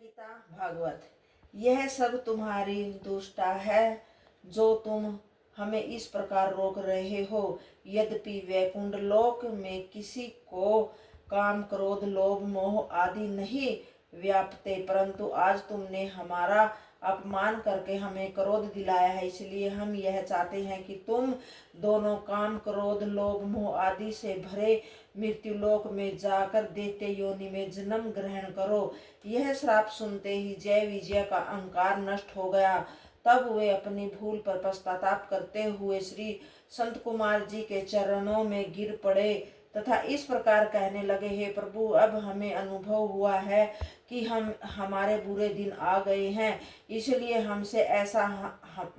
गीता भागवत। यह सब तुम्हारी दुष्टा है जो तुम हमें इस प्रकार रोक रहे हो। यद्यपि वैकुंठ लोक में किसी को काम क्रोध लोभ मोह आदि नहीं व्यापते, परंतु आज तुमने हमारा अपमान करके हमें क्रोध दिलाया है। इसलिए हम यह चाहते हैं कि तुम दोनों काम क्रोध लोभ मोह आदि से भरे मृत्यु लोक में जाकर दैत्य योनि में जन्म ग्रहण करो। यह श्राप सुनते ही जय विजय का अहंकार नष्ट हो गया। तब वे अपनी भूल पर पश्चाताप करते हुए श्री संत कुमार जी के चरणों में गिर पड़े तथा इस प्रकार कहने लगे, हे प्रभु, अब हमें अनुभव हुआ है कि हमारे बुरे दिन आ गए हैं, इसलिए हमसे ऐसा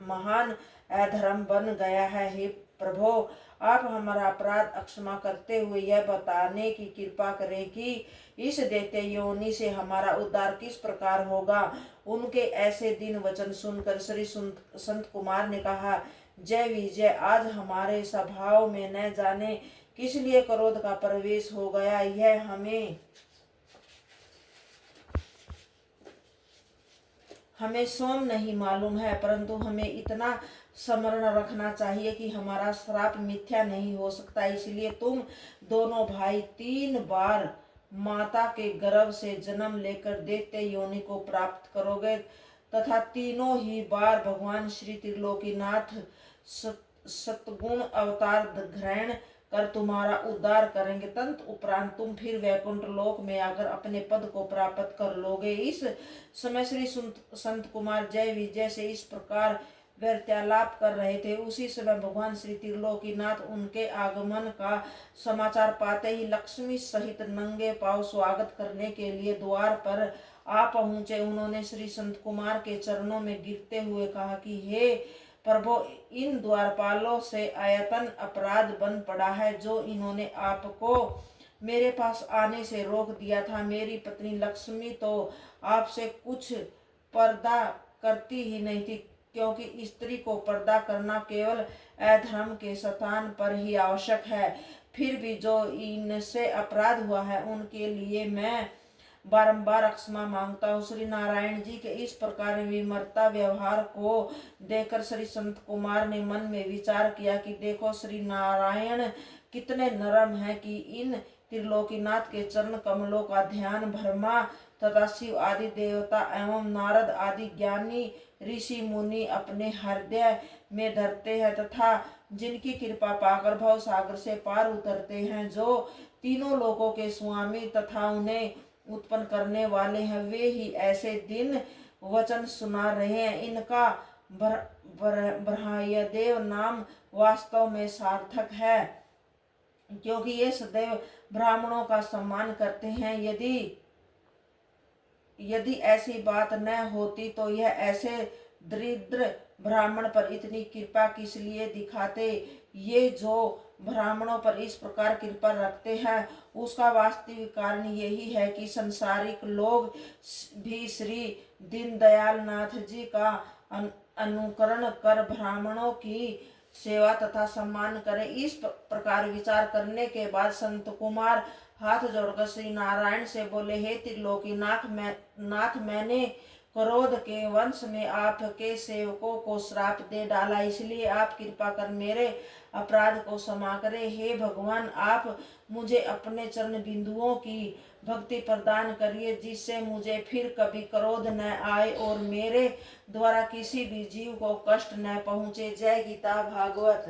महान अधर्म बन गया है। हे प्रभु, आप हमारा अपराध अक्षमा करते हुए यह बताने की कृपा करें कि इस दैत्य योनि से हमारा उद्धार किस प्रकार होगा। उनके ऐसे दिन वचन सुनकर श्री संत कुमार ने कहा, जय विजय, आज हमारे स्वभाव में न जाने किस लिए क्रोध का प्रवेश हो गया। यह हमें स्वयं नहीं मालूम है, परंतु हमें इतना स्मरण रखना चाहिए कि हमारा श्राप मिथ्या नहीं हो सकता। इसलिए तुम दोनों भाई 3 बार माता के गर्भ से जन्म लेकर दैत्य योनि को प्राप्त करोगे तथा तीनों ही बार भगवान श्री त्रिलोकीनाथ सतगुण अवतार ग्रहण कर तुम्हारा उद्धार करेंगे। तंत उपरांत तुम फिर वैकुंठ लोक में आकर अपने पद को प्राप्त कर लोगे। इस समय श्री संत कुमार जय विजय से इस प्रकार वार्तालाप कर रहे थे। उसी समय भगवान श्री त्रिलोकीनाथ उनके आगमन का समाचार पाते ही लक्ष्मी सहित नंगे पांव स्वागत करने के लिए द्वार पर आ पहुंचे। उन्होंने श्री संत कुमार के चरणों में गिरते हुए कहा कि हे प्रभु, इन द्वारपालों से आयतन अपराध बन पड़ा है जो इन्होंने आपको मेरे पास आने से रोक दिया था। मेरी पत्नी लक्ष्मी तो आपसे कुछ पर्दा करती ही नहीं थी, क्योंकि स्त्री को पर्दा करना केवल अधर्म के स्थान पर ही आवश्यक है। फिर भी जो इनसे अपराध हुआ है उनके लिए मैं बारंबार क्षमा मांगता हूँ। श्री नारायण जी के इस प्रकार विमर्ता व्यवहार को देखकर श्री संत कुमार ने मन में विचार किया कि देखो, श्री नारायण कितने नरम हैं कि इन त्रिलोकीनाथ के चरण कमलों का ध्यान ब्रह्मा तथा शिव आदि देवता एवं नारद आदि ज्ञानी ऋषि मुनि अपने हृदय में धरते हैं तथा जिनकी कृपा पाकर भव सागर से पार उतरते हैं, जो तीनों लोकों के स्वामी तथा उन्हें उत्पन्न करने वाले हैं, वे ही ऐसे दिन वचन सुना रहे हैं। इनका ब्रह्मदेव नाम वास्तव में सार्थक है, क्योंकि ये सदैव ब्राह्मणों का सम्मान करते हैं। यदि ऐसी बात न होती तो यह ऐसे दरिद्र ब्राह्मण पर इतनी कृपा किस लिए दिखाते। ये जो ब्राह्मणों पर इस प्रकार कृपा रखते हैं उसका वास्तविक कारण यही है कि संसारिक लोग भी श्री दीनदयाल नाथ जी का अनुकरण कर ब्राह्मणों की सेवा तथा सम्मान करें। इस प्रकार विचार करने के बाद संत कुमार हाथ जोड़कर श्री नारायण से बोले, हे त्रिलोकीनाथ, मैंने क्रोध के वंश में आपके सेवकों को श्राप दे डाला, इसलिए आप कृपा कर मेरे अपराध को क्षमा करें। हे भगवान, आप मुझे अपने चरण बिंदुओं की भक्ति प्रदान करिए, जिससे मुझे फिर कभी क्रोध न आए और मेरे द्वारा किसी भी जीव को कष्ट न पहुँचे। जय गीता भागवत।